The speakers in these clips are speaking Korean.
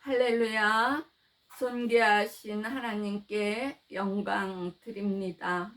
할렐루야. 존귀하신 하나님께 영광 드립니다.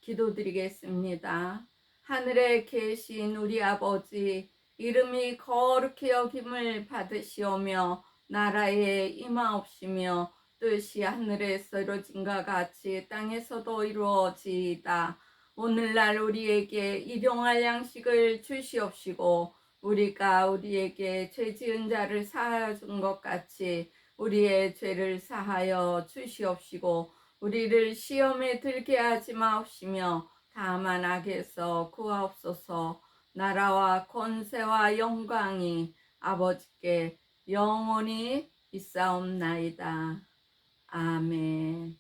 기도드리겠습니다. 하늘에 계신 우리 아버지, 이름이 거룩히 여김을 받으시오며 나라에 임하옵시며 뜻이 하늘에서 이루어진과 같이 땅에서도 이루어지이다. 오늘날 우리에게 일용할 양식을 주시옵시고 우리가 우리에게 죄 지은 자를 사하여 준 것 같이 우리의 죄를 사하여 주시옵시고 우리를 시험에 들게 하지 마옵시며 다만 악에서 구하옵소서. 나라와 권세와 영광이 아버지께 영원히 있사옵나이다. 아멘.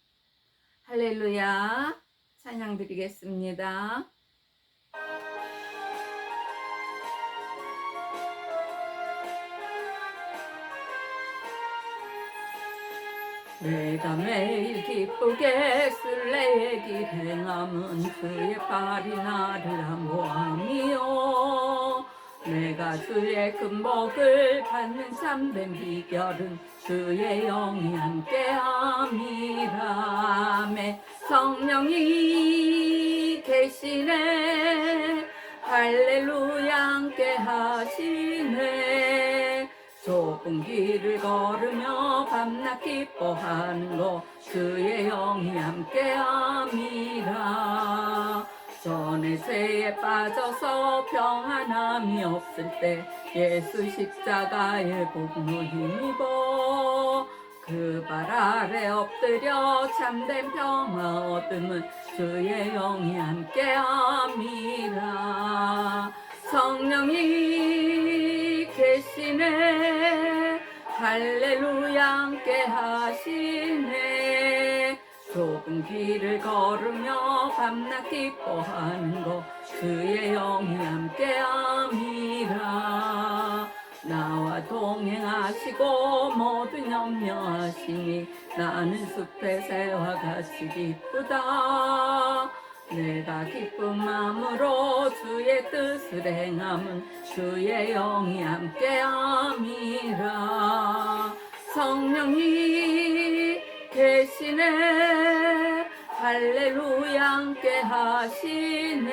할렐루야. 찬양 드리겠습니다. 내가 매일 기쁘게 쓸래의 길 행함은 주의 발이 나를 안보함이요. 내가 주의 금복을 받는 참된 비결은 주의 영이 함께함이라. 성령이 계시네. 할렐루야 함께하시네. 좁은 길을 걸으며 밤낮 기뻐하는 것 주의 영이 함께함이라. 전에 죄에 빠져서 평안함이 없을 때 예수 십자가의 복로 힘입어 그 발 아래 엎드려 참된 평화 얻음은 주의 영이 함께함이라. 성령이 계시네. 할렐루야 함께하시네. 좁은 길을 걸으며 밤낮 기뻐하는 것 주의 영이 함께함이라. 나와 동행하시고 모든 염려하시니 나는 숲의 새와 같이 기쁘다. 내가 기쁜 마음으로 주의 뜻을 행함은 주의 영이 함께함이라. 성령이 계시네. 할렐루야 함께하시네.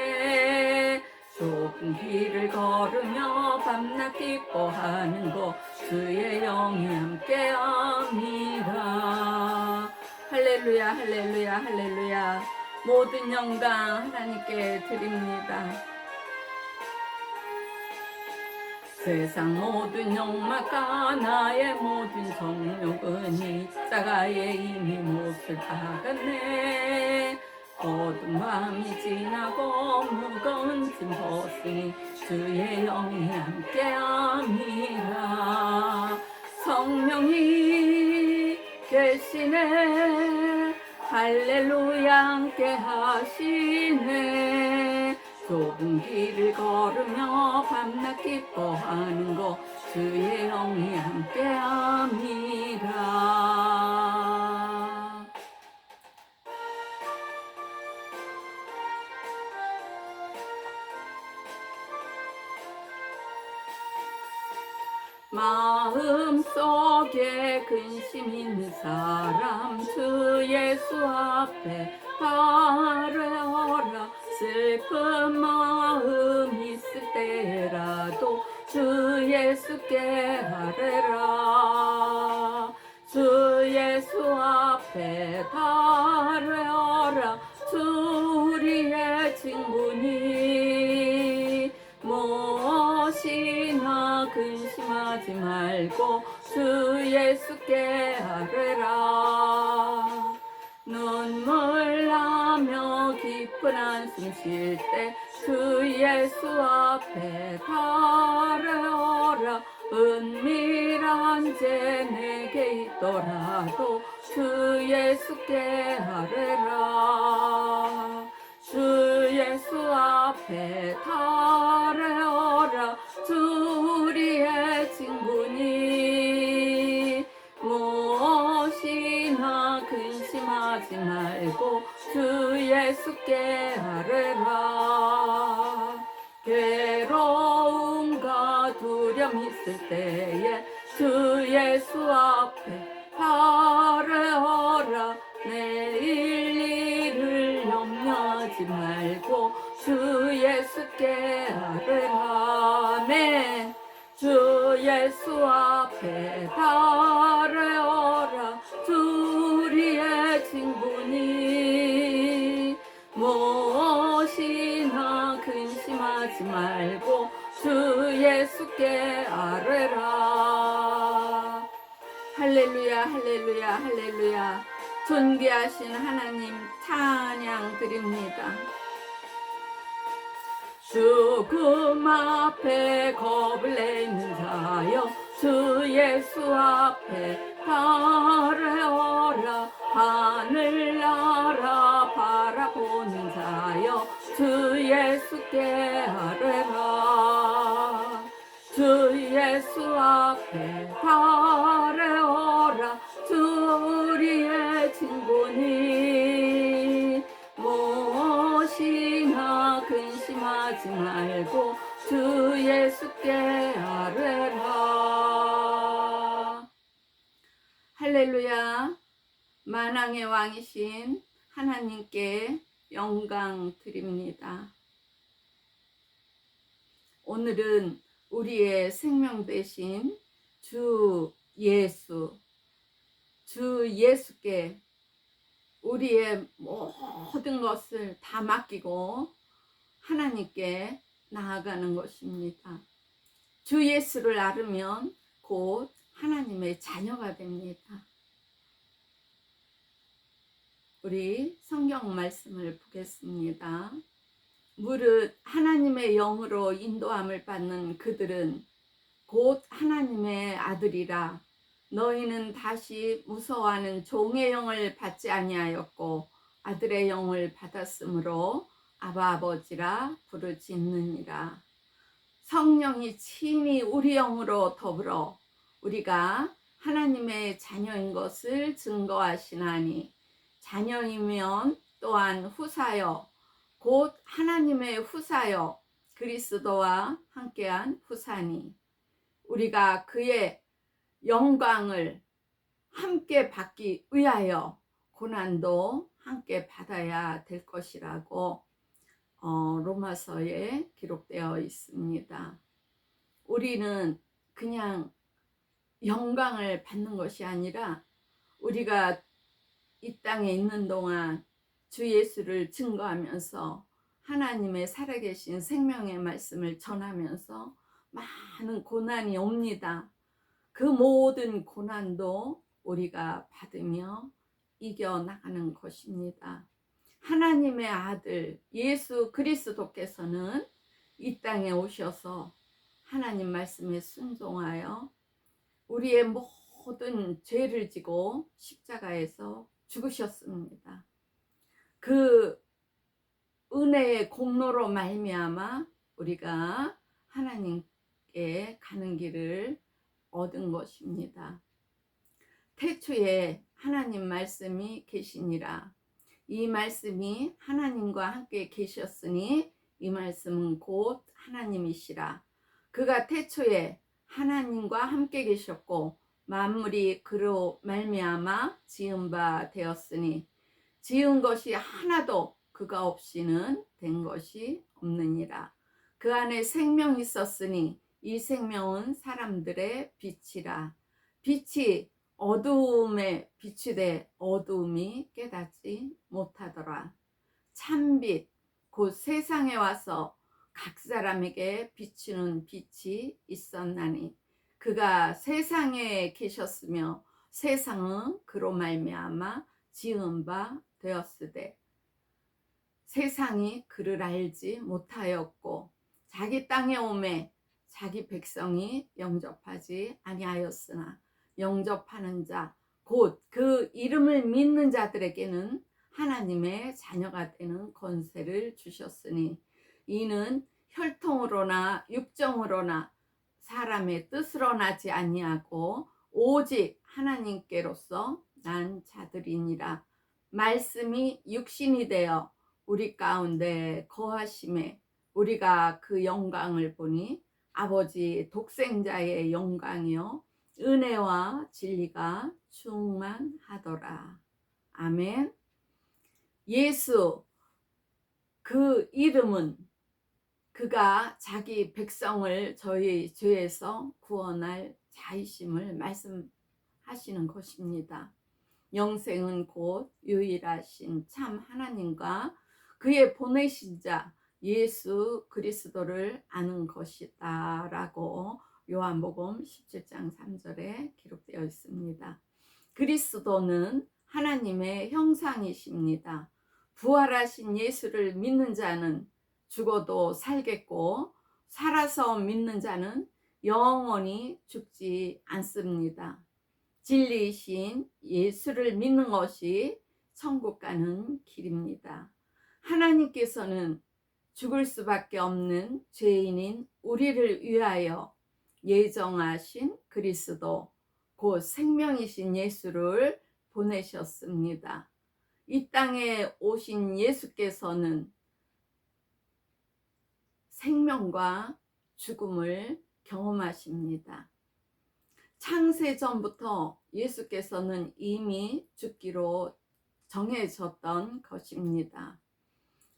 좁은 길을 걸으며 밤낮 기뻐하는 것 주의 영이 함께함이라. 할렐루야 할렐루야 할렐루야. 모든 영광 하나님께 드립니다. 세상 모든 욕망과 나의 모든 정욕은 이 자가에 이미 못을 박았네. 어두운 밤이 지나고 무거운 짐 벗으니 주의 영이 함께함이라. 성령이 계시네. 할렐루야 함께하시네. 좁은 길을 걸으며 밤낮 기뻐하는 것 주의 영이 함께함이라. 마음속에 근심 있는 사람 주 예수 앞에 바라라. 슬픈 마음 있을 때라도 주 예수께 아뢰라. 주 예수 앞에 바라라. 주 우리의 친구니 무엇이나 근심하지 말고 주 예수께 아뢰라. 눈물 나며 깊은 한숨 쉴 때 주 예수 앞에 바라라. 은밀한 죄 내게 있더라도 주 예수께 아뢰라. 주 예수 앞에 바라라. 주 우리의 친구니 무엇이나 근심하지 말고 주 예수께 아뢰라. 괴로움과 두려움 있을 때에 주 예수 앞에 아뢰어라. 내일 일을 염려하지 말고 주 예수께 아뢰라. 아멘. 주 예수 앞에 아뢰어라. 주 우리의 친구니 무엇이나 근심하지 말고 주 예수께 아뢰라. 할렐루야, 할렐루야, 할렐루야. 존귀하신 하나님 찬양 드립니다. 죽음 앞에 겁을 내는 자여 주 예수 앞에 아뢰어라. 하늘나라 바라보는 자여 주 예수께 아뢰라. 주 예수 앞에 아뢰어라. 주 우리의 친구니 무엇이나 근심하지 말고 주 예수께 아뢰라. 할렐루야. 만왕의 왕이신 하나님께 영광 드립니다. 오늘은 우리의 생명 되신 주 예수께 우리의 모든 것을 다 맡기고 하나님께 나아가는 것입니다. 주 예수를 알으면 곧 하나님의 자녀가 됩니다. 우리 성경 말씀을 보겠습니다. 무릇 하나님의 영으로 인도함을 받는 그들은 곧 하나님의 아들이라. 너희는 다시 무서워하는 종의 영을 받지 아니하였고 아들의 영을 받았으므로 아바 아버지라 부르짖느니라. 성령이 친히 우리 영으로 더불어 우리가 하나님의 자녀인 것을 증거하시나니 자녀이면 또한 후사여 곧 하나님의 후사여 그리스도와 함께한 후사니 우리가 그의 영광을 함께 받기 위하여 고난도 함께 받아야 될 것이라고 로마서에 기록되어 있습니다. 우리는 그냥 영광을 받는 것이 아니라 우리가 이 땅에 있는 동안 주 예수를 증거하면서 하나님의 살아계신 생명의 말씀을 전하면서 많은 고난이 옵니다. 그 모든 고난도 우리가 받으며 이겨나가는 것입니다. 하나님의 아들 예수 그리스도께서는 이 땅에 오셔서 하나님 말씀에 순종하여 우리의 모든 죄를 지고 십자가에서 죽으셨습니다. 그 은혜의 공로로 말미암아 우리가 하나님께 가는 길을 얻은 것입니다. 태초에 하나님 말씀이 계시니라. 이 말씀이 하나님과 함께 계셨으니 이 말씀은 곧 하나님이시라. 그가 태초에 하나님과 함께 계셨고 만물이 그로 말미암아 지은 바 되었으니 지은 것이 하나도 그가 없이는 된 것이 없느니라. 그 안에 생명이 있었으니 이 생명은 사람들의 빛이라. 빛이 어두움에 비추되 어두움이 깨닫지 못하더라. 참빛 곧 세상에 와서 각 사람에게 비추는 빛이 있었나니 그가 세상에 계셨으며 세상은 그로 말미암아 지은 바 되었으되 세상이 그를 알지 못하였고 자기 땅에 오매 자기 백성이 영접하지 아니하였으나 영접하는 자 곧 그 이름을 믿는 자들에게는 하나님의 자녀가 되는 권세를 주셨으니 이는 혈통으로나 육정으로나 사람의 뜻으로 나지 아니하고 오직 하나님께로서 난 자들이니라. 말씀이 육신이 되어 우리 가운데 거하심에 우리가 그 영광을 보니 아버지 독생자의 영광이요 은혜와 진리가 충만하더라. 아멘. 예수, 그 이름은 그가 자기 백성을 저희 죄에서 구원할 자이심을 말씀하시는 것입니다. 영생은 곧 유일하신 참 하나님과 그의 보내신 자 예수 그리스도를 아는 것이다 라고 요한복음 17장 3절에 기록되어 있습니다. 그리스도는 하나님의 형상이십니다. 부활하신 예수를 믿는 자는 죽어도 살겠고 살아서 믿는 자는 영원히 죽지 않습니다. 진리이신 예수를 믿는 것이 천국 가는 길입니다. 하나님께서는 죽을 수밖에 없는 죄인인 우리를 위하여 예정하신 그리스도 곧 생명이신 예수를 보내셨습니다. 이 땅에 오신 예수께서는 생명과 죽음을 경험하십니다. 창세전부터 예수께서는 이미 죽기로 정해졌던 것입니다.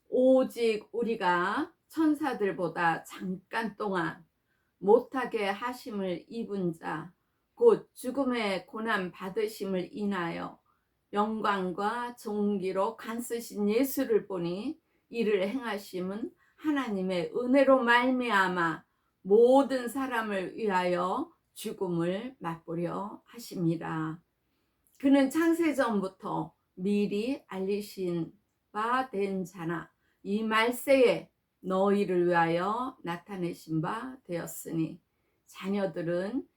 오직 우리가 천사들보다 잠깐 동안 못하게 하심을 입은 자, 곧 죽음의 고난 받으심을 인하여 영광과 존귀로 간쓰신 예수를 보니 이를 행하심은 하나님의 은혜로 말미암아 모든 사람을 위하여 죽음을 맛보려 하심이라. 그는 창세전부터 미리 알리신 바 된 자나 이 말세에 너희를 위하여 나타내신 바 되었으니 자녀들은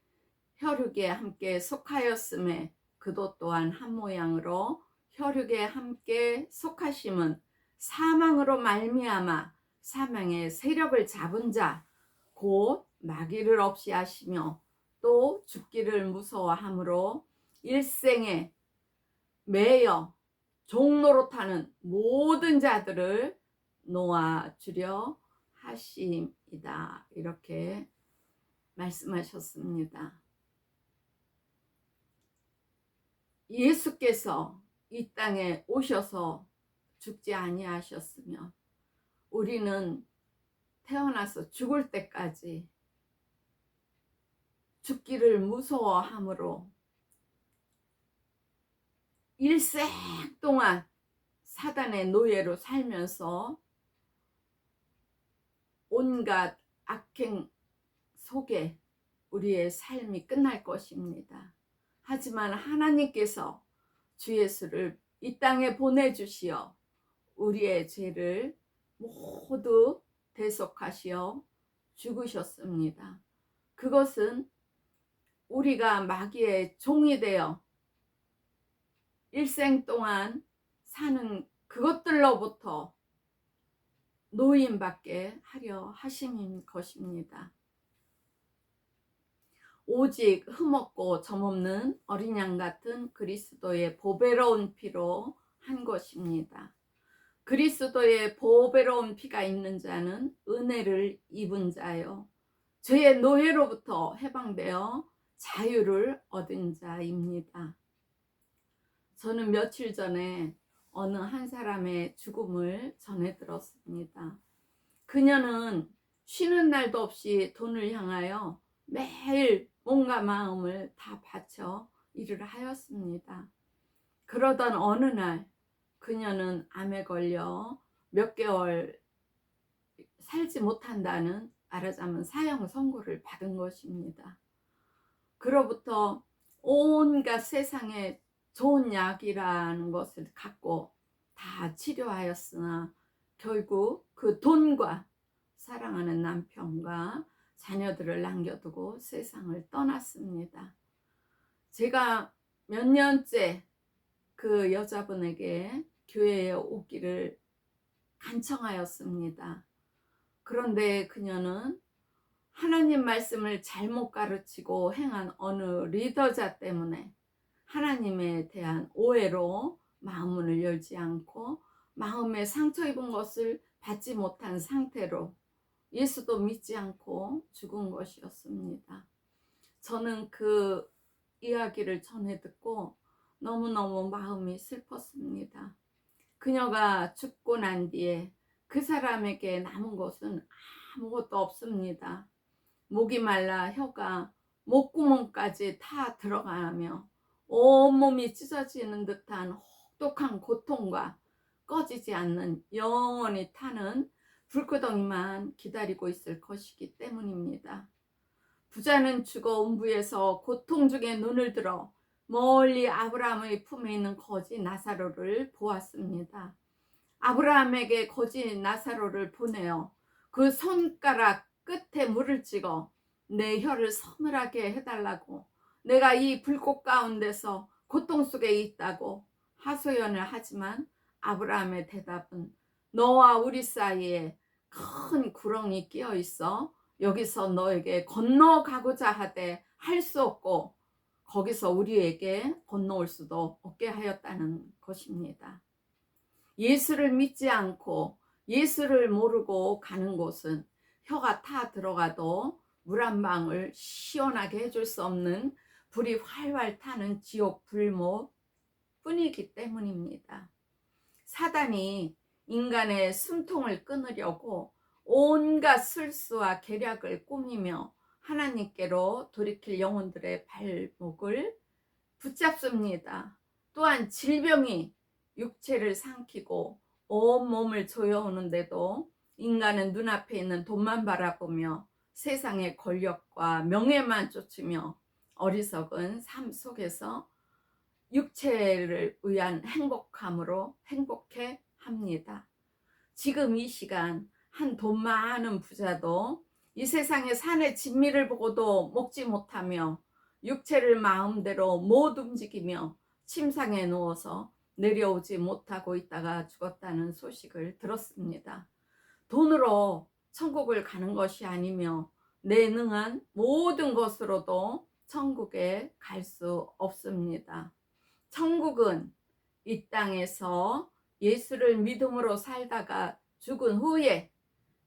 혈육에 함께 속하였음에 그도 또한 한 모양으로 혈육에 함께 속하심은 사망으로 말미암아 사망의 세력을 잡은 자 곧 마귀를 없이 하시며 또 죽기를 무서워함으로 일생에 매여 종노릇하는 모든 자들을 놓아주려 하심이다. 이렇게 말씀하셨습니다. 예수께서 이 땅에 오셔서 죽지 아니하셨으면 우리는 태어나서 죽을 때까지 죽기를 무서워함으로 일생 동안 사단의 노예로 살면서 온갖 악행 속에 우리의 삶이 끝날 것입니다. 하지만 하나님께서 주 예수를 이 땅에 보내주시어 우리의 죄를 모두 대속하시어 죽으셨습니다. 그것은 우리가 마귀의 종이 되어 일생 동안 사는 그것들로부터 노임받게 하려 하심인 것입니다. 오직 흠없고 점없는 어린 양 같은 그리스도의 보배로운 피로 한 것입니다. 그리스도의 보배로운 피가 있는 자는 은혜를 입은 자요 죄의 노예로부터 해방되어 자유를 얻은 자입니다. 저는 며칠 전에 어느 한 사람의 죽음을 전해 들었습니다. 그녀는 쉬는 날도 없이 돈을 향하여 매일 몸과 마음을 다 바쳐 일을 하였습니다. 그러던 어느 날 그녀는 암에 걸려 몇 개월 살지 못한다는 말하자면 사형 선고를 받은 것입니다. 그로부터 온갖 세상에 좋은 약이라는 것을 갖고 다 치료하였으나 결국 그 돈과 사랑하는 남편과 자녀들을 남겨두고 세상을 떠났습니다. 제가 몇 년째 그 여자분에게 교회에 오기를 간청하였습니다. 그런데 그녀는 하나님 말씀을 잘못 가르치고 행한 어느 리더자 때문에 하나님에 대한 오해로 마음문을 열지 않고 마음에 상처 입은 것을 받지 못한 상태로 예수도 믿지 않고 죽은 것이었습니다. 저는 그 이야기를 전해 듣고 너무너무 마음이 슬펐습니다. 그녀가 죽고 난 뒤에 그 사람에게 남은 것은 아무것도 없습니다. 목이 말라 혀가 목구멍까지 타 들어가며 온몸이 찢어지는 듯한 혹독한 고통과 꺼지지 않는 영원히 타는 불구덩이만 기다리고 있을 것이기 때문입니다. 부자는 죽어 음부에서 고통 중에 눈을 들어 멀리 아브라함의 품에 있는 거지 나사로를 보았습니다. 아브라함에게 거지 나사로를 보내어 그 손가락 끝에 물을 찍어 내 혀를 서늘하게 해달라고, 내가 이 불꽃 가운데서 고통 속에 있다고 하소연을 하지만 아브라함의 대답은 너와 우리 사이에 큰 구렁이 끼어 있어 여기서 너에게 건너가고자 하되 할 수 없고 거기서 우리에게 건너올 수도 없게 하였다는 것입니다. 예수를 믿지 않고 예수를 모르고 가는 곳은 혀가 타 들어가도 물 한 방울 시원하게 해줄 수 없는 불이 활활 타는 지옥 불못 뿐이기 때문입니다. 사단이 인간의 숨통을 끊으려고 온갖 술수와 계략을 꾸미며 하나님께로 돌이킬 영혼들의 발목을 붙잡습니다. 또한 질병이 육체를 삼키고 온몸을 조여오는데도 인간은 눈앞에 있는 돈만 바라보며 세상의 권력과 명예만 쫓으며 어리석은 삶 속에서 육체를 위한 행복함으로 행복해 합니다. 지금 이 시간 한 돈 많은 부자도 이 세상의 산의 진미를 보고도 먹지 못하며 육체를 마음대로 못 움직이며 침상에 누워서 내려오지 못하고 있다가 죽었다는 소식을 들었습니다. 돈으로 천국을 가는 것이 아니며 내 능한 모든 것으로도 천국에 갈 수 없습니다. 천국은 이 땅에서 예수를 믿음으로 살다가 죽은 후에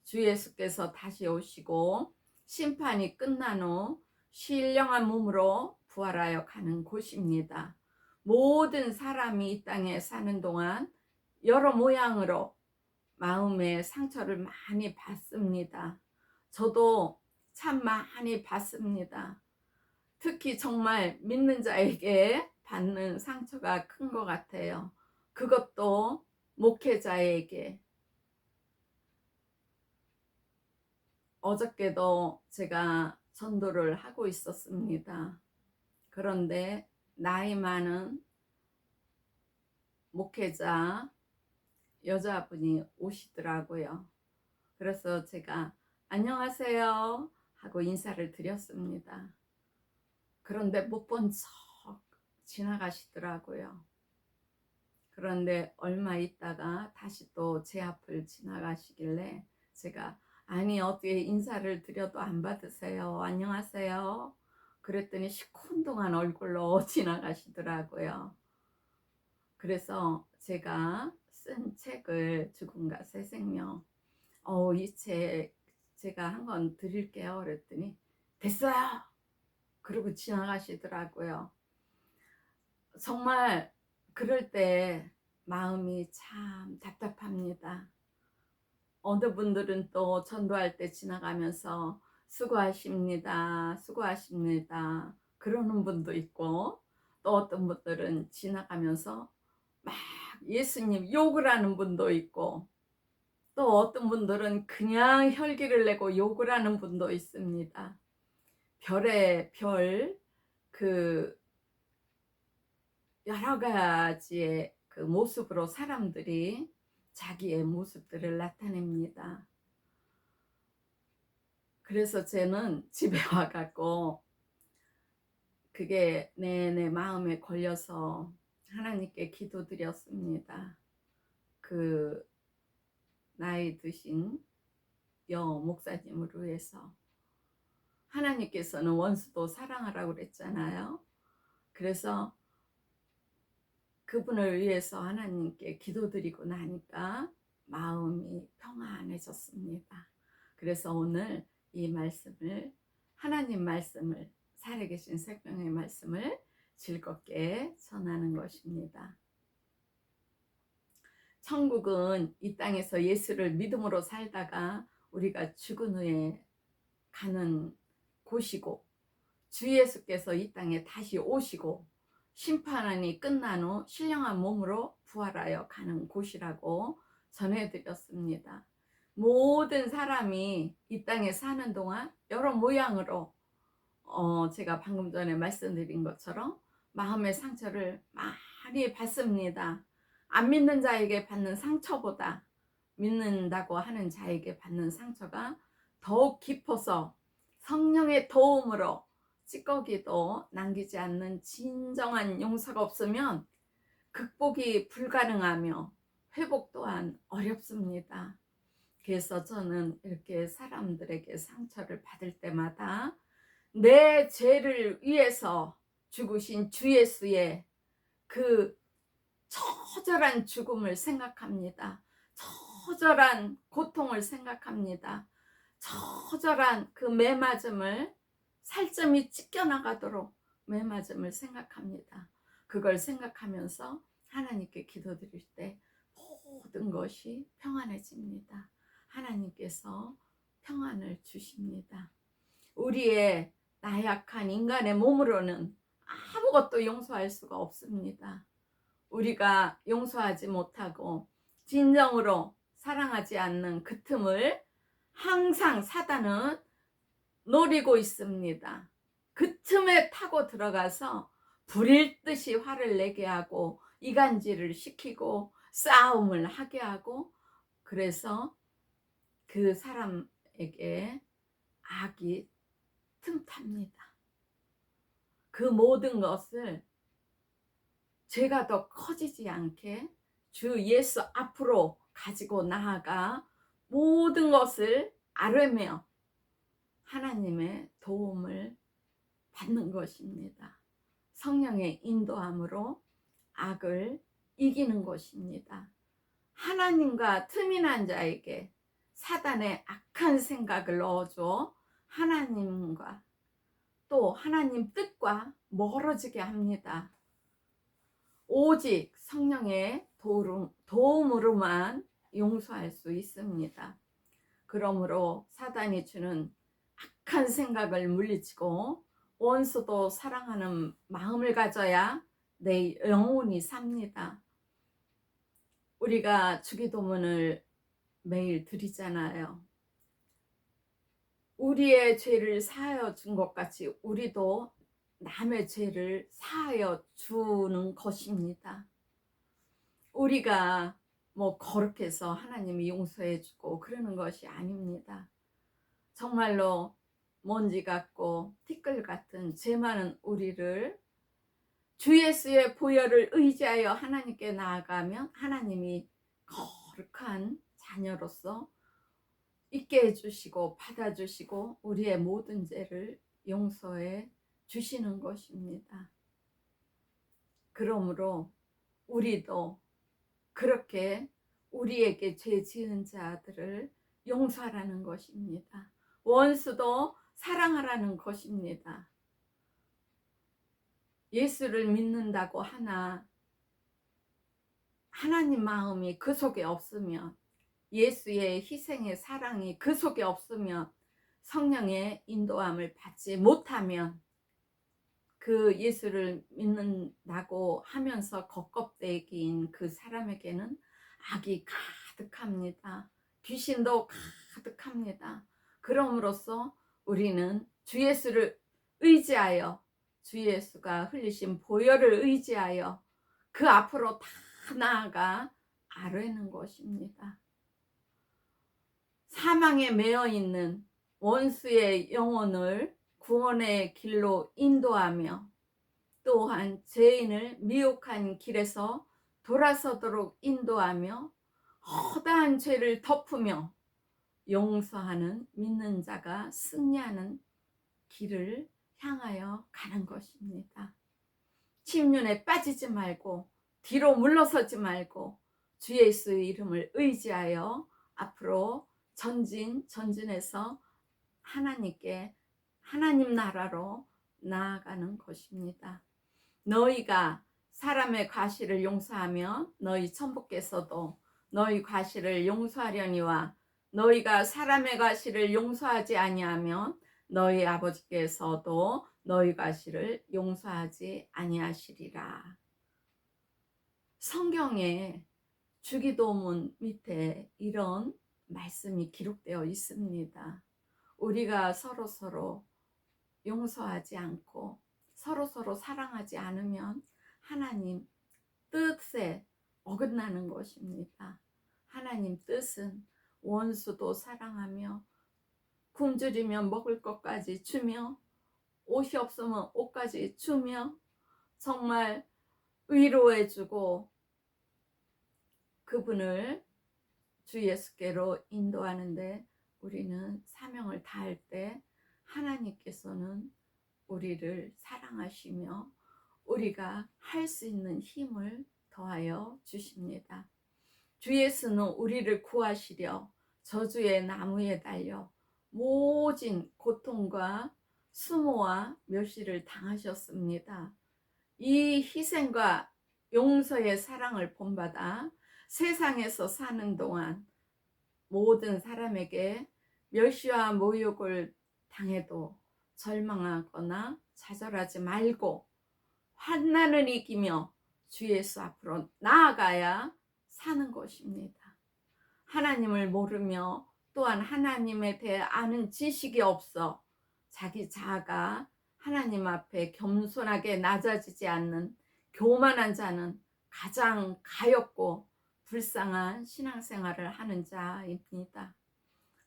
주 예수께서 다시 오시고 심판이 끝난 후 신령한 몸으로 부활하여 가는 곳입니다. 모든 사람이 이 땅에 사는 동안 여러 모양으로 마음의 상처를 많이 받습니다. 저도 참 많이 받습니다. 특히 정말 믿는 자에게 받는 상처가 큰 것 같아요. 그것도 목회자에게. 어저께도 제가 전도를 하고 있었습니다. 그런데 나이 많은 목회자 여자분이 오시더라고요. 그래서 제가 안녕하세요 하고 인사를 드렸습니다. 그런데 못 본 척 지나가시더라고요. 그런데 얼마 있다가 다시 또 제 앞을 지나가시길래 제가 아니 어떻게 인사를 드려도 안 받으세요? 안녕하세요. 그랬더니 시큰둥한 얼굴로 지나가시더라고요. 그래서 제가 쓴 책을 죽음과 새 생명, 이 책 제가 한 권 드릴게요. 그랬더니 됐어요. 그러고 지나가시더라고요. 정말 그럴 때 마음이 참 답답합니다. 어느 분들은 또 전도할 때 지나가면서 수고하십니다. 수고하십니다. 그러는 분도 있고, 또 어떤 분들은 지나가면서 막 예수님 욕을 하는 분도 있고, 또 어떤 분들은 그냥 혈기를 내고 욕을 하는 분도 있습니다. 별의 별, 그 여러 가지의 그 모습으로 사람들이 자기의 모습들을 나타냅니다. 그래서 저는 집에 와갖고 그게 내 마음에 걸려서 하나님께 기도드렸습니다. 그 나이 드신 여 목사님을 위해서. 하나님께서는 원수도 사랑하라고 그랬잖아요. 그래서 그분을 위해서 하나님께 기도드리고 나니까 마음이 평안해졌습니다. 그래서 오늘 이 말씀을, 하나님 말씀을 살아계신 생명의 말씀을 즐겁게 전하는 것입니다. 천국은 이 땅에서 예수를 믿음으로 살다가 우리가 죽은 후에 가는 곳이고, 주 예수께서 이 땅에 다시 오시고 심판이 끝난 후 신령한 몸으로 부활하여 가는 곳이라고 전해드렸습니다. 모든 사람이 이 땅에 사는 동안 여러 모양으로 제가 방금 전에 말씀드린 것처럼 마음의 상처를 많이 받습니다. 안 믿는 자에게 받는 상처보다 믿는다고 하는 자에게 받는 상처가 더욱 깊어서 성령의 도움으로 찌꺼기도 남기지 않는 진정한 용서가 없으면 극복이 불가능하며 회복 또한 어렵습니다. 그래서 저는 이렇게 사람들에게 상처를 받을 때마다 내 죄를 위해서 죽으신 주 예수의 그 처절한 죽음을 생각합니다. 처절한 고통을 생각합니다. 처절한 그 매맞음을, 살점이 찢겨나가도록 매맞음을 생각합니다. 그걸 생각하면서 하나님께 기도드릴 때 모든 것이 평안해집니다. 하나님께서 평안을 주십니다. 우리의 나약한 인간의 몸으로는 아무것도 용서할 수가 없습니다. 우리가 용서하지 못하고 진정으로 사랑하지 않는 그 틈을 항상 사단은 노리고 있습니다. 그 틈에 타고 들어가서 불일 듯이 화를 내게 하고 이간질을 시키고 싸움을 하게 하고, 그래서 그 사람에게 악이 틈탑니다. 그 모든 것을 죄가 더 커지지 않게 주 예수 앞으로 가지고 나아가 모든 것을 아뢰며 하나님의 도움을 받는 것입니다. 성령의 인도함으로 악을 이기는 것입니다. 하나님과 틈이 난 자에게 사단의 악한 생각을 넣어줘 하나님과 또 하나님 뜻과 멀어지게 합니다. 오직 성령의 도움으로만 용서할 수 있습니다. 그러므로 사단이 주는 악한 생각을 물리치고 원수도 사랑하는 마음을 가져야 내 영혼이 삽니다. 우리가 주기도문을 매일 드리잖아요. 우리의 죄를 사하여 준 것 같이 우리도 남의 죄를 사하여 주는 것입니다. 우리가 뭐 거룩해서 하나님이 용서해 주고 그러는 것이 아닙니다. 정말로 먼지 같고 티끌 같은 죄 많은 우리를 주 예수의 보혈을 의지하여 하나님께 나아가면 하나님이 거룩한 자녀로서 있게 해주시고 받아주시고 우리의 모든 죄를 용서해 주시는 것입니다. 그러므로 우리도 그렇게 우리에게 죄 지은 자들을 용서하라는 것입니다. 원수도 사랑하라는 것입니다. 예수를 믿는다고 하나 하나님 마음이 그 속에 없으면, 예수의 희생의 사랑이 그 속에 없으면, 성령의 인도함을 받지 못하면 그 예수를 믿는다고 하면서 겉껍데기인 그 사람에게는 악이 가득합니다. 귀신도 가득합니다. 그럼으로써 우리는 주 예수를 의지하여, 주 예수가 흘리신 보혈을 의지하여 그 앞으로 다 나아가 아뢰는 것입니다. 사망에 매여 있는 원수의 영혼을 구원의 길로 인도하며 또한 죄인을 미혹한 길에서 돌아서도록 인도하며 허다한 죄를 덮으며 용서하는 믿는 자가 승리하는 길을 향하여 가는 것입니다. 침륜에 빠지지 말고 뒤로 물러서지 말고 주 예수의 이름을 의지하여 앞으로 전진해서 하나님께, 하나님 나라로 나아가는 것입니다. 너희가 사람의 과실을 용서하며 너희 천부께서도 너희 과실을 용서하려니와 너희가 사람의 과실을 용서하지 아니하면 너희 아버지께서도 너희 과실을 용서하지 아니하시리라. 성경에 주기도문 밑에 이런 말씀이 기록되어 있습니다. 우리가 서로 용서하지 않고 서로 사랑하지 않으면 하나님 뜻에 어긋나는 것입니다. 하나님 뜻은 원수도 사랑하며 굶주리면 먹을 것까지 주며 옷이 없으면 옷까지 주며 정말 위로해주고 그분을 주 예수께로 인도하는데 우리는 사명을 다할 때 하나님께서는 우리를 사랑하시며 우리가 할 수 있는 힘을 더하여 주십니다. 주 예수는 우리를 구하시려 저주의 나무에 달려 모진 고통과 수모와 멸시를 당하셨습니다. 이 희생과 용서의 사랑을 본받아 세상에서 사는 동안 모든 사람에게 멸시와 모욕을 당해도 절망하거나 좌절하지 말고 환난을 이기며 주 예수 앞으로 나아가야 사는 것입니다. 하나님을 모르며 또한 하나님에 대해 아는 지식이 없어 자기 자아가 하나님 앞에 겸손하게 낮아지지 않는 교만한 자는 가장 가엾고 불쌍한 신앙생활을 하는 자입니다.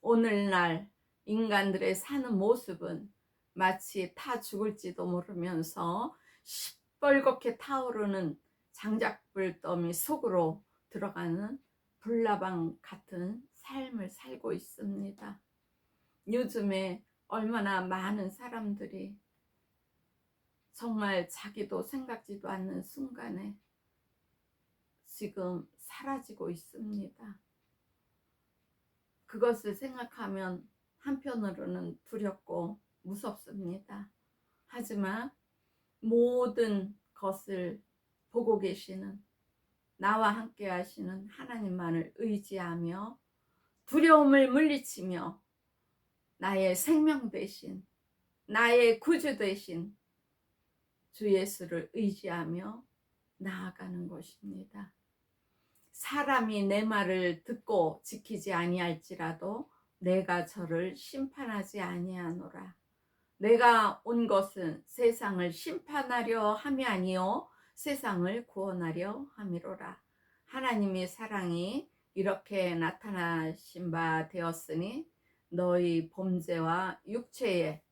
오늘날 인간들의 사는 모습은 마치 타 죽을지도 모르면서 시뻘겋게 타오르는 장작불 더미 속으로 들어가는 불나방 같은 삶을 살고 있습니다. 요즘에 얼마나 많은 사람들이 정말 자기도 생각지도 않는 순간에 지금 사라지고 있습니다. 그것을 생각하면 한편으로는 두렵고 무섭습니다. 하지만 모든 것을 보고 계시는 나와 함께 하시는 하나님만을 의지하며 두려움을 물리치며 나의 생명 되신 나의 구주 되신 주 예수를 의지하며 나아가는 것입니다. 사람이 내 말을 듣고 지키지 아니할지라도 내가 저를 심판하지 아니하노라. 내가 온 것은 세상을 심판하려 함이 아니요 세상을 구원하려 함이로라. 하나님의 사랑이 이렇게 나타나신 바 되었으니 너희 범죄와 육체에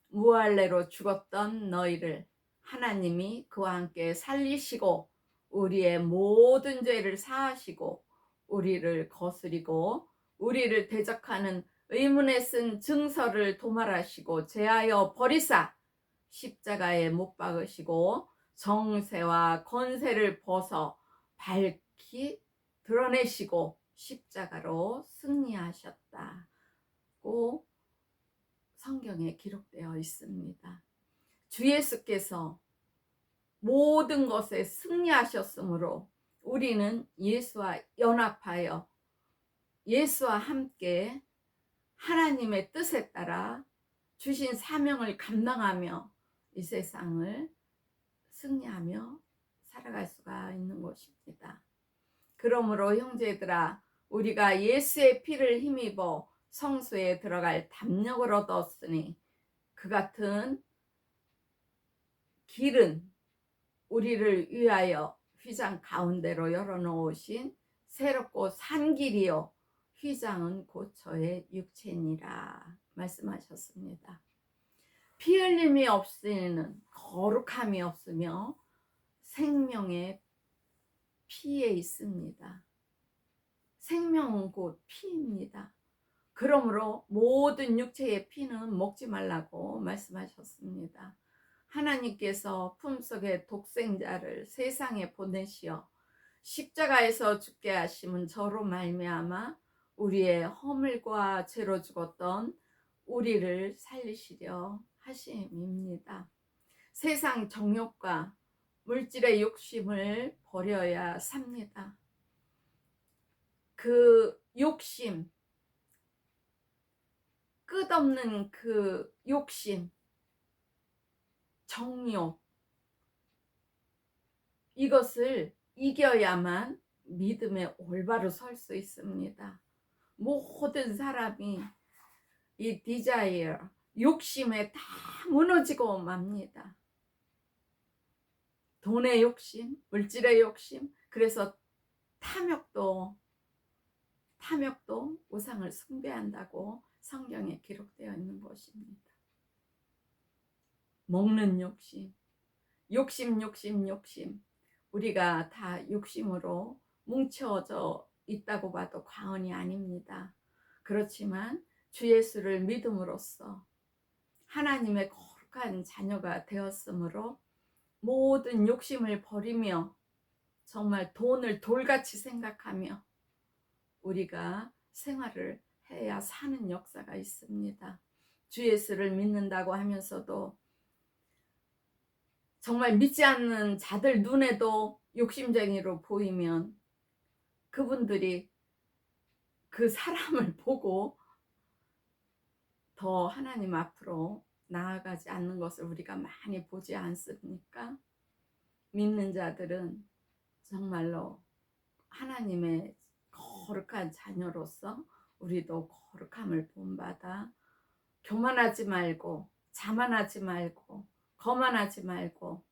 무할례로 죽었던 너희를 하나님이 그와 함께 살리시고 우리의 모든 죄를 사하시고 우리를 거스리고 우리를 대적하는 의문에 쓴 증서를 도말하시고 제하여 버리사 십자가에 못 박으시고 정세와 권세를 벗어 밝히 드러내시고 십자가로 승리하셨다고 성경에 기록되어 있습니다. 주 예수께서 모든 것에 승리하셨으므로 우리는 예수와 연합하여 예수와 함께 하나님의 뜻에 따라 주신 사명을 감당하며 이 세상을 승리하며 살아갈 수가 있는 것입니다. 그러므로 형제들아 우리가 예수의 피를 힘입어 성소에 들어갈 담력을 얻었으니 그 같은 길은 우리를 위하여 휘장 가운데로 열어놓으신 새롭고 산 길이요 휘장은 곧 저의 육체니라 말씀하셨습니다. 피 흘림이 없이는 거룩함이 없으며 생명의 피에 있습니다. 생명은 곧 피입니다. 그러므로 모든 육체의 피는 먹지 말라고 말씀하셨습니다. 하나님께서 품속에 독생자를 세상에 보내시어 십자가에서 죽게 하심은 저로 말미암아 우리의 허물과 죄로 죽었던 우리를 살리시려 하심입니다. 세상 정욕과 물질의 욕심을 버려야 삽니다. 그 욕심, 끝없는 그 욕심, 정욕, 이것을 이겨야만 믿음에 올바로 설 수 있습니다. 모든 사람이 이 디자이어, 욕심에 다 무너지고 맙니다. 돈의 욕심, 물질의 욕심, 그래서 탐욕도 우상을 숭배한다고 성경에 기록되어 있는 것입니다. 먹는 욕심, 욕심. 우리가 다 욕심으로 뭉쳐져 있다고 봐도 과언이 아닙니다. 그렇지만 주 예수를 믿음으로써 하나님의 거룩한 자녀가 되었으므로 모든 욕심을 버리며 정말 돈을 돌같이 생각하며 우리가 생활을 해야 사는 역사가 있습니다. 주 예수를 믿는다고 하면서도 정말 믿지 않는 자들 눈에도 욕심쟁이로 보이면 그분들이 그 사람을 보고 더 하나님 앞으로 나아가지 않는 것을 우리가 많이 보지 않습니까? 믿는 자들은 정말로 하나님의 거룩한 자녀로서 우리도 거룩함을 본받아 교만하지 말고 자만하지 말고 거만하지 말고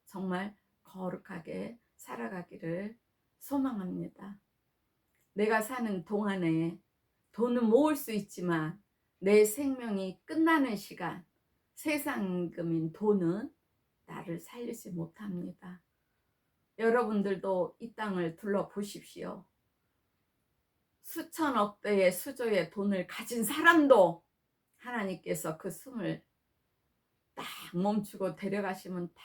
정말 거룩하게 살아가기를 소망합니다. 내가 사는 동안에 돈은 모을 수 있지만 내 생명이 끝나는 시간, 세상금인 돈은 나를 살리지 못합니다. 여러분들도 이 땅을 둘러보십시오. 수천억 대의 수조의 돈을 가진 사람도 하나님께서 그 숨을 딱 멈추고 데려가시면 다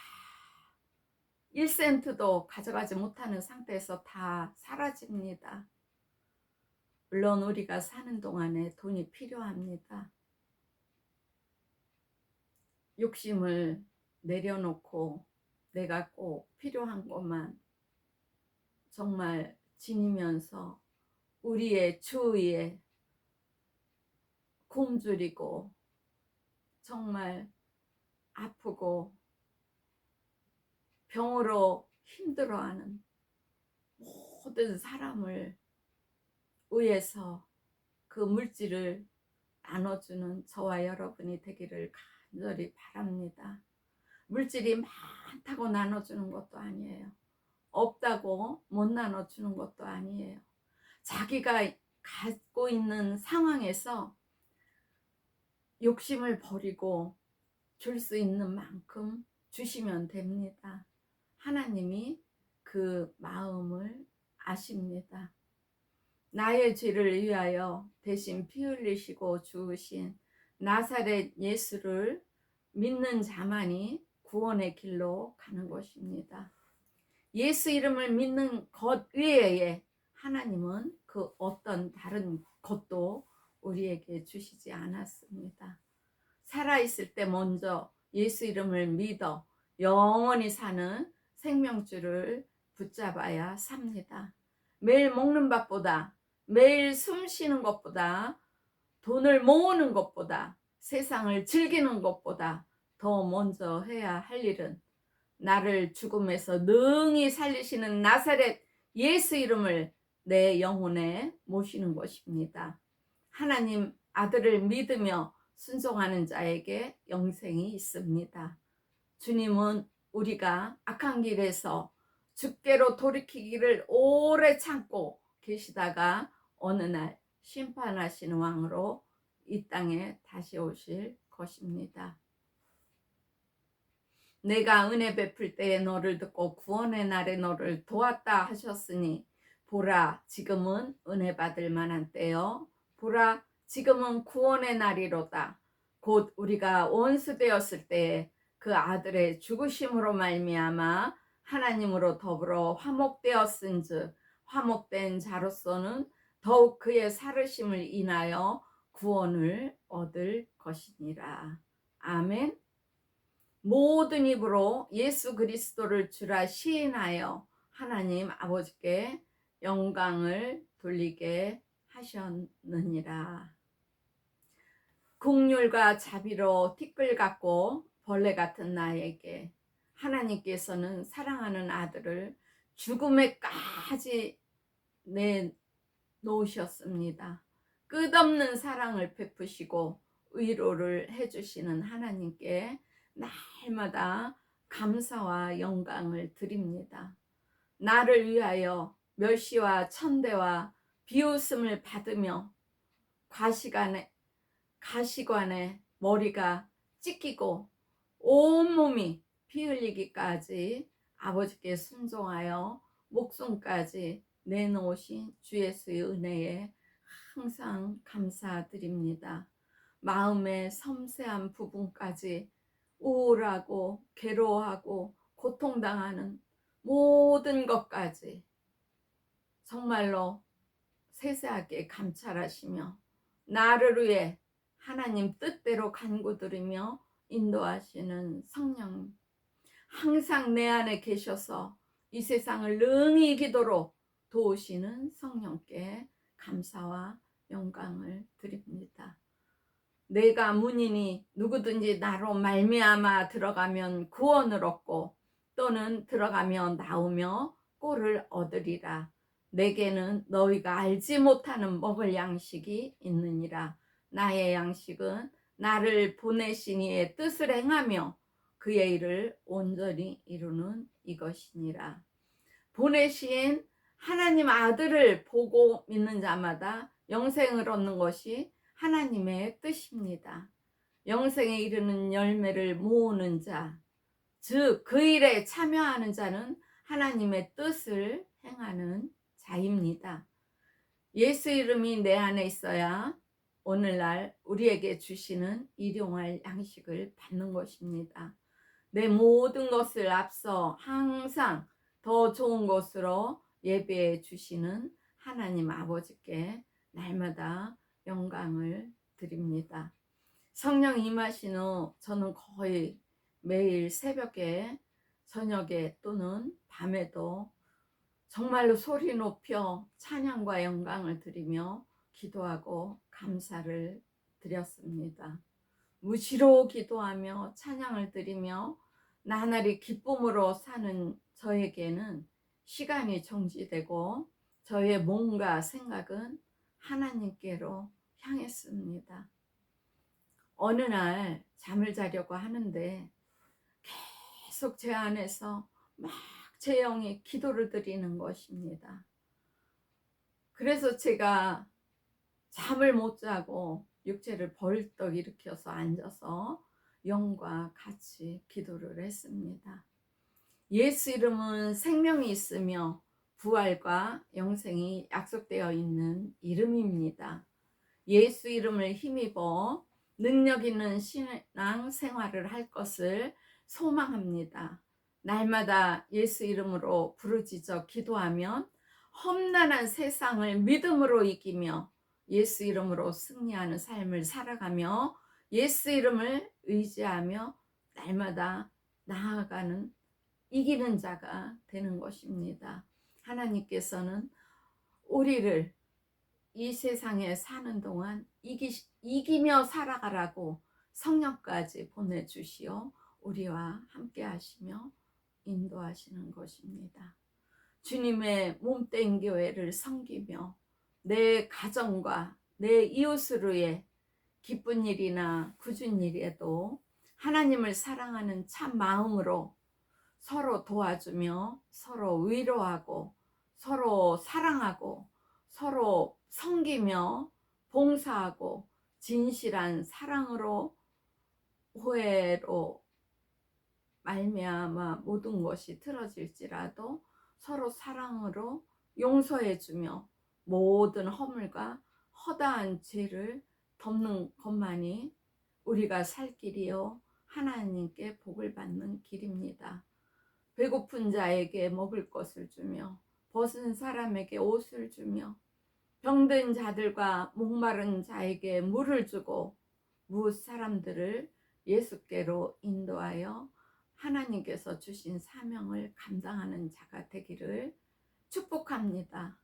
1센트도 가져가지 못하는 상태에서 다 사라집니다. 물론 우리가 사는 동안에 돈이 필요합니다. 욕심을 내려놓고 내가 꼭 필요한 것만 정말 지니면서 우리의 주위에 굶주리고 정말 아프고 병으로 힘들어하는 모든 사람을 위해서 그 물질을 나눠주는 저와 여러분이 되기를 간절히 바랍니다. 물질이 많다고 나눠주는 것도 아니에요. 없다고 못 나눠주는 것도 아니에요. 자기가 갖고 있는 상황에서 욕심을 버리고 줄 수 있는 만큼 주시면 됩니다. 하나님이 그 마음을 아십니다. 나의 죄를 위하여 대신 피 흘리시고 죽으신 나사렛 예수를 믿는 자만이 구원의 길로 가는 것입니다. 예수 이름을 믿는 것 외에 하나님은 그 어떤 다른 것도 우리에게 주시지 않았습니다. 살아있을 때 먼저 예수 이름을 믿어 영원히 사는 생명줄을 붙잡아야 삽니다. 매일 먹는 밥보다, 매일 숨 쉬는 것보다, 돈을 모으는 것보다, 세상을 즐기는 것보다 더 먼저 해야 할 일은 나를 죽음에서 능히 살리시는 나사렛 예수 이름을 내 영혼에 모시는 것입니다. 하나님 아들을 믿으며 순종하는 자에게 영생이 있습니다. 주님은 우리가 악한 길에서 주께로 돌이키기를 오래 참고 계시다가 어느 날 심판하시는 왕으로 이 땅에 다시 오실 것입니다. 내가 은혜 베풀 때에 너를 듣고 구원의 날에 너를 도왔다 하셨으니 보라 지금은 은혜 받을 만한 때요. 보라 지금은 구원의 날이로다. 곧 우리가 원수 되었을 때에 그 아들의 죽으심으로 말미암아 하나님으로 더불어 화목되었은즉 화목된 자로서는 더욱 그의 살으심을 인하여 구원을 얻을 것이니라. 아멘. 모든 입으로 예수 그리스도를 주라 시인하여 하나님 아버지께 영광을 돌리게 하셨느니라. 긍휼과 자비로 티끌 같고 벌레 같은 나에게 하나님께서는 사랑하는 아들을 죽음에까지 내놓으셨습니다. 끝없는 사랑을 베푸시고 위로를 해주시는 하나님께 날마다 감사와 영광을 드립니다. 나를 위하여 멸시와 천대와 비웃음을 받으며 가시관에 머리가 찢기고 온몸이 피 흘리기까지 아버지께 순종하여 목숨까지 내놓으신 주 예수의 은혜에 항상 감사드립니다. 마음의 섬세한 부분까지 우울하고 괴로워하고 고통당하는 모든 것까지 정말로 세세하게 감찰하시며 나를 위해 하나님 뜻대로 간구드리며 인도하시는 성령, 항상 내 안에 계셔서 이 세상을 능히 이기도록 도우시는 성령께 감사와 영광을 드립니다. 내가 문이니 누구든지 나로 말미암아 들어가면 구원을 얻고 또는 들어가며 나오며 꼴을 얻으리라. 내게는 너희가 알지 못하는 먹을 양식이 있느니라. 나의 양식은 나를 보내신 이의 뜻을 행하며 그의 일을 온전히 이루는 이것이니라. 보내신 하나님 아들을 보고 믿는 자마다 영생을 얻는 것이 하나님의 뜻입니다. 영생에 이르는 열매를 모으는 자, 즉 그 일에 참여하는 자는 하나님의 뜻을 행하는 자입니다. 예수 이름이 내 안에 있어야 오늘날 우리에게 주시는 일용할 양식을 받는 것입니다. 내 모든 것을 앞서 항상 더 좋은 것으로 예배해 주시는 하나님 아버지께 날마다 영광을 드립니다. 성령 임하신 후 저는 거의 매일 새벽에, 저녁에 또는 밤에도 정말로 소리 높여 찬양과 영광을 드리며 기도하고 감사를 드렸습니다. 무시로 기도하며 찬양을 드리며 나날이 기쁨으로 사는 저에게는 시간이 정지되고 저의 몸과 생각은 하나님께로 향했습니다. 어느 날 잠을 자려고 하는데 계속 제 안에서 막 제 영이 기도를 드리는 것입니다. 그래서 제가 잠을 못 자고 육체를 벌떡 일으켜서 앉아서 영과 같이 기도를 했습니다. 예수 이름은 생명이 있으며 부활과 영생이 약속되어 있는 이름입니다. 예수 이름을 힘입어 능력 있는 신앙 생활을 할 것을 소망합니다. 날마다 예수 이름으로 부르짖어 기도하면 험난한 세상을 믿음으로 이기며 예수 이름으로 승리하는 삶을 살아가며 예수 이름을 의지하며 날마다 나아가는 이기는 자가 되는 것입니다. 하나님께서는 우리를 이 세상에 사는 동안 이기며 살아가라고 성령까지 보내주시어 우리와 함께 하시며 인도하시는 것입니다. 주님의 몸된 교회를 섬기며 내 가정과 내 이웃을 위해 기쁜 일이나 굳은 일에도 하나님을 사랑하는 참 마음으로 서로 도와주며 서로 위로하고 서로 사랑하고 서로 섬기며 봉사하고 진실한 사랑으로 호혜로 말미암아 모든 것이 틀어질지라도 서로 사랑으로 용서해주며 모든 허물과 허다한 죄를 덮는 것만이 우리가 살 길이요 하나님께 복을 받는 길입니다. 배고픈 자에게 먹을 것을 주며 벗은 사람에게 옷을 주며 병든 자들과 목마른 자에게 물을 주고 무엇 사람들을 예수께로 인도하여 하나님께서 주신 사명을 감당하는 자가 되기를 축복합니다.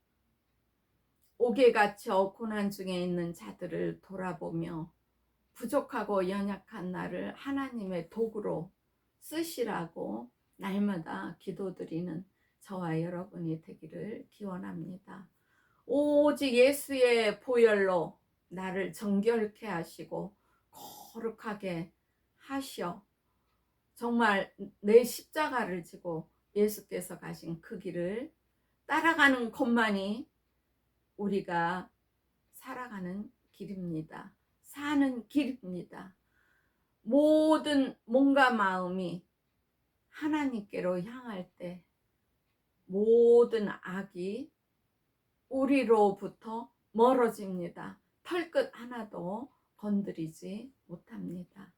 옥에 갇혀 고난 중에 있는 자들을 돌아보며 부족하고 연약한 나를 하나님의 도구로 쓰시라고 날마다 기도드리는 저와 여러분이 되기를 기원합니다. 오직 예수의 보혈로 나를 정결케 하시고 거룩하게 하시어 정말 내 십자가를 지고 예수께서 가신 그 길을 따라가는 것만이 우리가 살아가는 길입니다. 사는 길입니다. 모든 몸과 마음이 하나님께로 향할 때 모든 악이 우리로부터 멀어집니다. 털끝 하나도 건드리지 못합니다.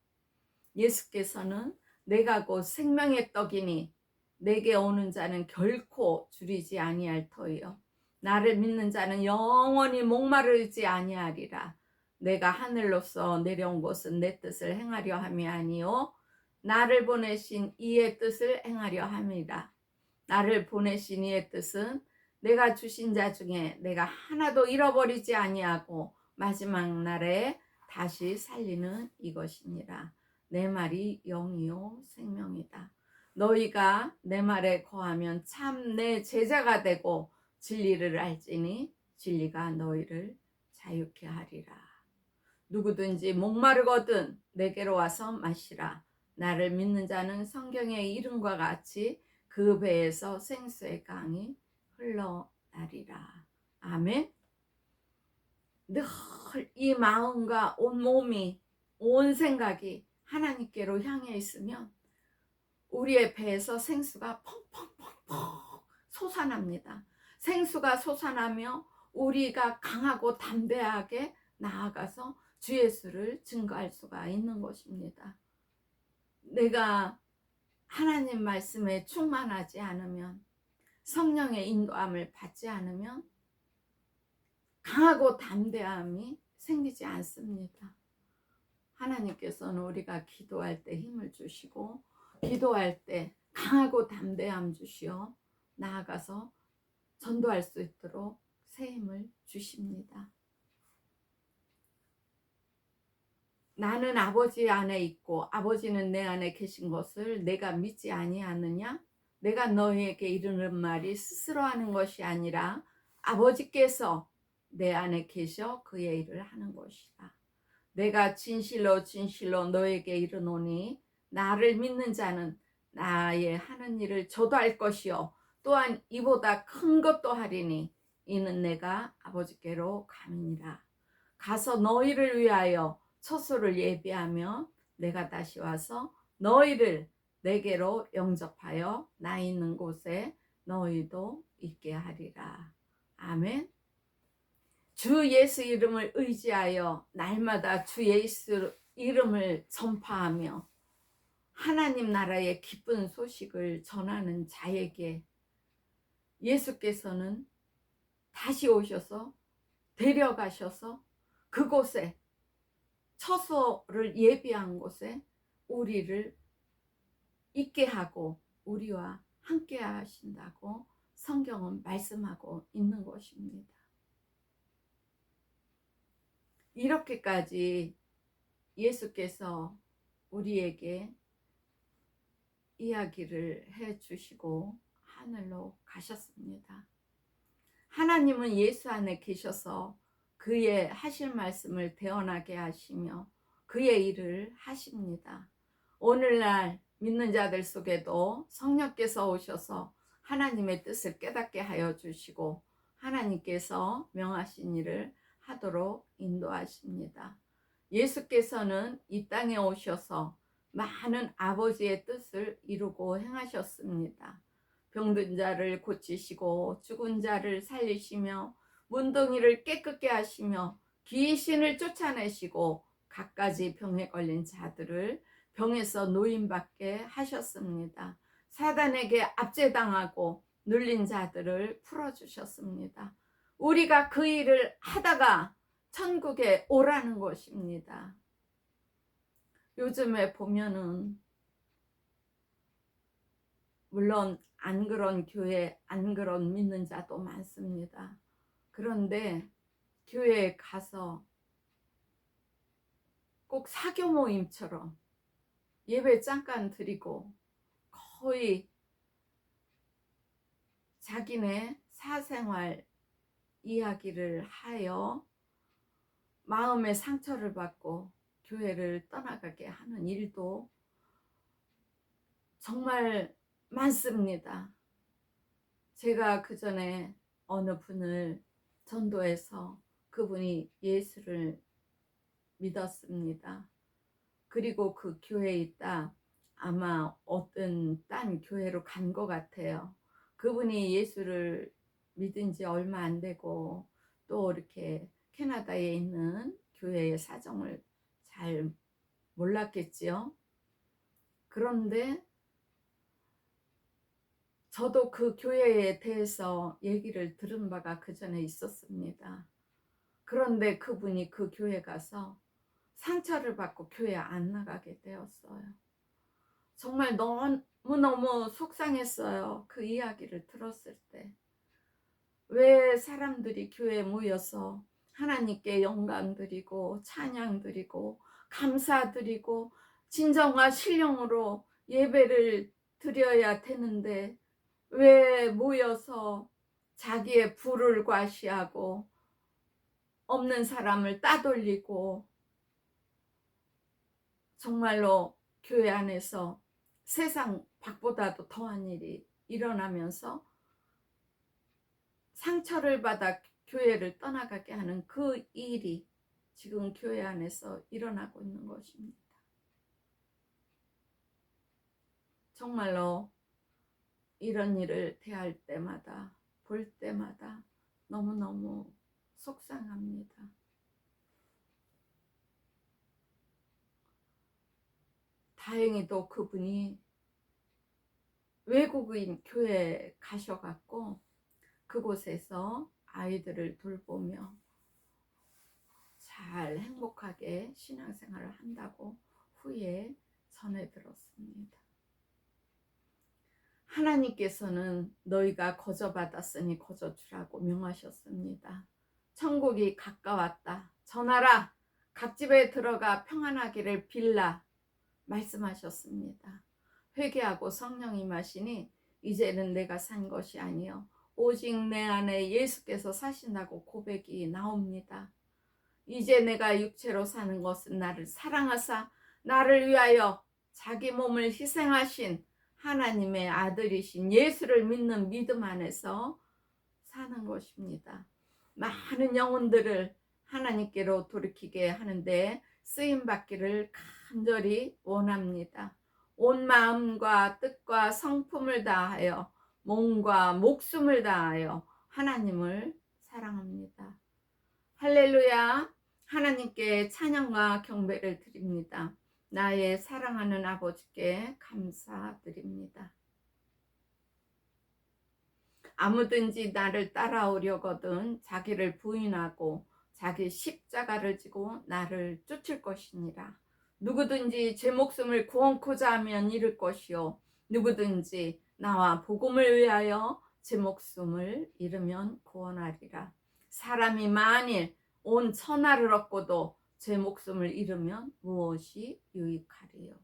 예수께서는 내가 곧 생명의 떡이니 내게 오는 자는 결코 줄이지 아니할 터이요 나를 믿는 자는 영원히 목마르지 아니하리라. 내가 하늘로서 내려온 것은 내 뜻을 행하려 함이 아니요 나를 보내신 이의 뜻을 행하려 함이라. 나를 보내신 이의 뜻은 내가 주신 자 중에 내가 하나도 잃어버리지 아니하고 마지막 날에 다시 살리는 이것이니라. 내 말이 영이요 생명이다. 너희가 내 말에 거하면 참 내 제자가 되고 진리를 알지니 진리가 너희를 자유케 하리라. 누구든지 목마르거든 내게로 와서 마시라. 나를 믿는 자는 성경의 이름과 같이 그 배에서 생수의 강이 흘러나리라. 아멘. 늘 이 마음과 온 몸이 온 생각이 하나님께로 향해 있으면 우리의 배에서 생수가 펑펑펑펑 솟아납니다. 생수가 솟아나며 우리가 강하고 담대하게 나아가서 주 예수를 증거할 수가 있는 것입니다. 내가 하나님 말씀에 충만하지 않으면, 성령의 인도함을 받지 않으면 강하고 담대함이 생기지 않습니다. 하나님께서는 우리가 기도할 때 힘을 주시고 기도할 때 강하고 담대함 주시어 나아가서 전도할 수 있도록 새 힘을 주십니다. 나는 아버지 안에 있고 아버지는 내 안에 계신 것을 내가 믿지 아니하느냐? 내가 너희에게 이르는 말이 스스로 하는 것이 아니라 아버지께서 내 안에 계셔 그의 일을 하는 것이다. 내가 진실로 진실로 너에게 이르노니 나를 믿는 자는 나의 하는 일을 저도 할 것이요 또한 이보다 큰 것도 하리니 이는 내가 아버지께로 감이니라. 가서 너희를 위하여 처소를 예비하며 내가 다시 와서 너희를 내게로 영접하여 나 있는 곳에 너희도 있게 하리라. 아멘. 주 예수 이름을 의지하여 날마다 주 예수 이름을 전파하며 하나님 나라의 기쁜 소식을 전하는 자에게 예수께서는 다시 오셔서 데려가셔서 그곳에 처소를 예비한 곳에 우리를 있게 하고 우리와 함께 하신다고 성경은 말씀하고 있는 것입니다. 이렇게까지 예수께서 우리에게 이야기를 해 주시고 하늘로 가셨습니다. 하나님은 예수 안에 계셔서 그의 하실 말씀을 대언하게 하시며 그의 일을 하십니다. 오늘날 믿는 자들 속에도 성령께서 오셔서 하나님의 뜻을 깨닫게 하여 주시고 하나님께서 명하신 일을 하도록 인도하십니다. 예수께서는 이 땅에 오셔서 많은 아버지의 뜻을 이루고 행하셨습니다. 병든 자를 고치시고 죽은 자를 살리시며 문둥이를 깨끗게 하시며 귀신을 쫓아내시고 갖가지 병에 걸린 자들을 병에서 노임받게 하셨습니다. 사단에게 압제당하고 눌린 자들을 풀어주셨습니다. 우리가 그 일을 하다가 천국에 오라는 것입니다. 요즘에 보면은 물론 안 그런 교회, 안 그런 믿는 자도 많습니다. 그런데 교회에 가서 꼭 사교 모임처럼 예배 잠깐 드리고 거의 자기네 사생활 이야기를 하여 마음의 상처를 받고 교회를 떠나가게 하는 일도 정말 많습니다. 제가 그 전에 어느 분을 전도해서 그분이 예수를 믿었습니다. 그리고 그 교회에 있다 아마 어떤 딴 교회로 간 것 같아요. 그분이 예수를 믿은 지 얼마 안 되고 또 이렇게 캐나다에 있는 교회의 사정을 잘 몰랐겠지요. 그런데 저도 그 교회에 대해서 얘기를 들은 바가 그 전에 있었습니다. 그런데 그분이 그 교회 가서 상처를 받고 교회 안 나가게 되었어요. 정말 너무너무 속상했어요. 그 이야기를 들었을 때. 왜 사람들이 교회에 모여서 하나님께 영광 드리고 찬양 드리고 감사 드리고 진정과 신령으로 예배를 드려야 되는데 왜 모여서 자기의 부를 과시하고 없는 사람을 따돌리고 정말로 교회 안에서 세상 밖보다도 더한 일이 일어나면서 상처를 받아 교회를 떠나가게 하는 그 일이 지금 교회 안에서 일어나고 있는 것입니다. 정말로 이런 일을 대할 때마다 볼 때마다 너무너무 속상합니다. 다행히도 그분이 외국인 교회에 가셔갖고 그곳에서 아이들을 돌보며 잘 행복하게 신앙생활을 한다고 후에 전해 들었습니다. 하나님께서는 너희가 거저받았으니 거저주라고 명하셨습니다. 천국이 가까웠다. 전하라. 각 집에 들어가 평안하기를 빌라. 말씀하셨습니다. 회개하고 성령이 임하시니 이제는 내가 산 것이 아니요 오직 내 안에 예수께서 사신다고 고백이 나옵니다. 이제 내가 육체로 사는 것은 나를 사랑하사 나를 위하여 자기 몸을 희생하신 하나님의 아들이신 예수를 믿는 믿음 안에서 사는 것입니다. 많은 영혼들을 하나님께로 돌이키게 하는데 쓰임받기를 간절히 원합니다. 온 마음과 뜻과 성품을 다하여 몸과 목숨을 다하여 하나님을 사랑합니다. 할렐루야. 하나님께 찬양과 경배를 드립니다. 나의 사랑하는 아버지께 감사드립니다. 아무든지 나를 따라오려거든 자기를 부인하고 자기 십자가를 지고 나를 쫓을 것이니라. 누구든지 제 목숨을 구원코자 하면 잃을 것이요 누구든지 나와 복음을 위하여 제 목숨을 잃으면 구원하리라. 사람이 만일 온 천하를 얻고도 제 목숨을 잃으면 무엇이 유익하리요.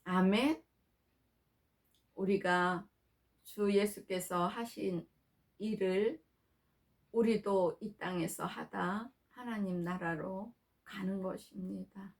아멘. 우리가 주 예수께서 하신 일을 우리도 이 땅에서 하다 하나님 나라로 가는 것입니다.